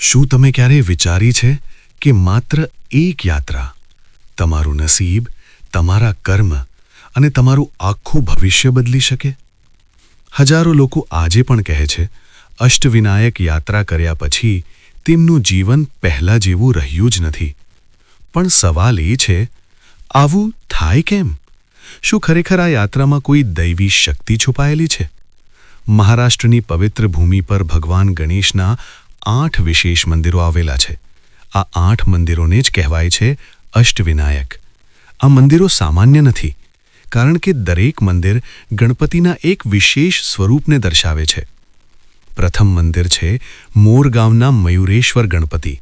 શું તમે ક્યારેય વિચારી છે કે માત્ર એક યાત્રા તમારું નસીબ, તમારા કર્મ અને તમારું આખું ભવિષ્ય બદલી શકે? હજારો લોકો આજે પણ કહે છે, અષ્ટવિનાયક યાત્રા કર્યા પછી તેમનું જીવન પહેલાં જેવું રહ્યું જ નથી. પણ સવાલ એ છે, આવું થાય કેમ? શું ખરેખર આ યાત્રામાં કોઈ દૈવી શક્તિ છુપાયેલી છે? મહારાષ્ટ્રની પવિત્ર ભૂમિ પર ભગવાન ગણેશના 8 વિશેષ મંદિરો આવેલા છે. આ 8 મંદિરોને જ કહેવાય છે અષ્ટવિનાયક. આ મંદિરો સામાન્ય નથી, કારણ કે દરેક મંદિર ગણપતિના એક વિશેષ સ્વરૂપને દર્શાવે છે. પ્રથમ મંદિર છે મોરગાંવના મયુરેશ્વર ગણપતિ,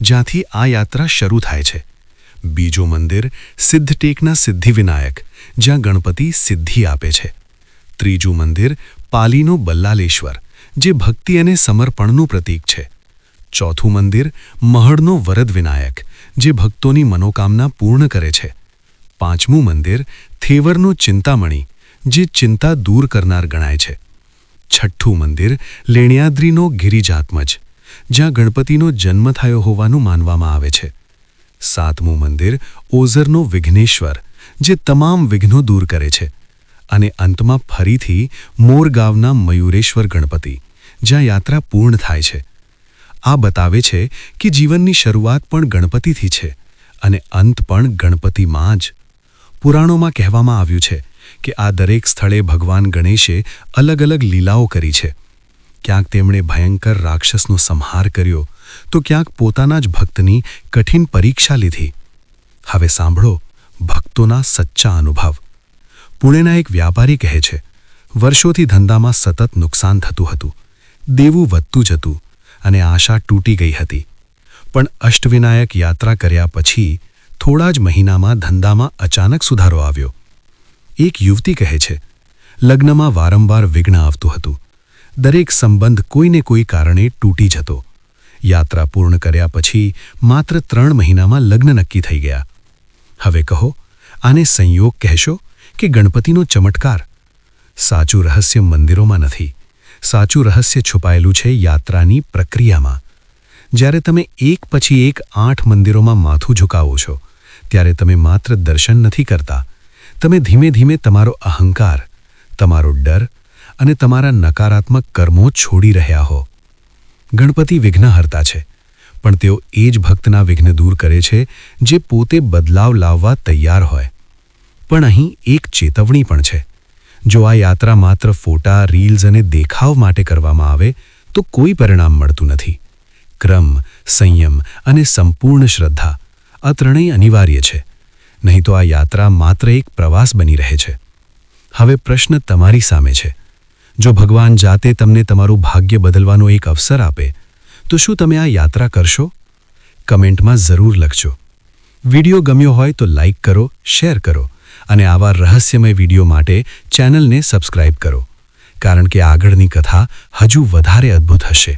જ્યાંથી આ યાત્રા શરૂ થાય છે. બીજો મંદિર સિદ્ધટેકના સિદ્ધિવિનાયક, જ્યાં ગણપતિ સિદ્ધિ આપે છે. ત્રીજું મંદિર પાલીનો બલ્લાલેશ્વર, જે ભક્તિ અને સમર્પણનું પ્રતીક છે. ચોથું મંદિર મહડનો વરદ વિનાયક, જે ભક્તોની મનોકામના પૂર્ણ કરે છે. પાંચમું મંદિર થેવરનો ચિંતામણી, જે ચિંતા દૂર કરનાર ગણાય છે. છઠ્ઠું મંદિર લેણ્યાદ્રીનો ગિરિજાત્મજ, જ્યાં ગણપતિનો જન્મ થયો હોવાનું માનવામાં આવે છે. સાતમું મંદિર ઓઝરનો વિઘ્નેશ્વર, જે તમામ વિઘ્નો દૂર કરે છે. અને અંતમાં ફરીથી મોરગાંવના મયુરેશ્વર ગણપતિ, જ્યાં યાત્રા પૂર્ણ થાય છે. આ બતાવે છે કે જીવનની શરૂઆત પણ ગણપતિથી છે અને અંત પણ ગણપતિમાં જ. પુરાણોમાં કહેવામાં આવ્યું છે કે આ દરેક સ્થળે ભગવાન ગણેશે અલગ અલગ લીલાઓ કરી છે. ક્યાંક તેમણે ભયંકર રાક્ષસનો સંહાર કર્યો, તો ક્યાંક પોતાના જ ભક્તની કઠિન પરીક્ષા લીધી. હવે સાંભળો ભક્તોના સચ્ચા અનુભવ. પુણેના એક વ્યાપારી કહે છે, વર્ષોથી ધંધામાં સતત નુકસાન થતું હતું, દેવું વધતું જતું અને આશા તૂટી ગઈ હતી. પણ અષ્ટવિનાયક યાત્રા કર્યા પછી થોડા જ મહિનામાં ધંધામાં અચાનક સુધારો આવ્યો. એક યુવતી કહે છે, લગ્નમાં વારંવાર વિઘ્ન આવતું હતું. દરેક સંબંધ કોઈને કોઈ કારણે તૂટી જતો. યાત્રા પૂર્ણ કર્યા પછી માત્ર 3 મહિનામાં લગ્ન નક્કી થઈ ગયા. હવે કહો, આને સંયોગ કહેશો કે ગણપતિનો ચમત્કાર? સાચું રહસ્ય મંદિરોમાં નથી. સાચું રહસ્ય છુપાયેલું છે યાત્રાની પ્રક્રિયામાં. જ્યારે તમે એક પછી એક 8 મંદિરોમાં માથું ઝુકાવો છો, ત્યારે તમે માત્ર દર્શન નથી કરતા. તમે ધીમે ધીમે તમારો અહંકાર, તમારો ડર અને તમારા નકારાત્મક કર્મો છોડી રહ્યા હો. ગણપતિ વિઘ્નહર્તા છે, પણ તેઓ એ જ ભક્તના વિઘ્ન દૂર કરે છે જે પોતે બદલાવ લાવવા તૈયાર હોય. પણ અહીં એક ચેતવણી પણ છે. જો આ યાત્રા માત્ર ફોટા, રીલ્સ અને દેખાવ માટે કરવામાં આવે તો કોઈ પરિણામ મળતું નથી. ક્રમ, સંયમ અને સંપૂર્ણ શ્રદ્ધા, આ ત્રણેય અનિવાર્ય છે. નહીં તો આ યાત્રા માત્ર એક પ્રવાસ બની રહે છે. હવે પ્રશ્ન તમારી સામે છે. જો ભગવાન જાતે તમને તમારું ભાગ્ય બદલવાનો એક અવસર આપે, તો શું તમે આ યાત્રા કરશો? કમેન્ટમાં જરૂર લખજો. વિડિયો ગમ્યો હોય તો લાઈક કરો, શેર કરો અને આવા રહસ્યમય વિડિયો માટે ચેનલને સબસ્ક્રાઇબ કરો, કારણ કે આગળની કથા હજુ વધારે અદ્ભુત હશે.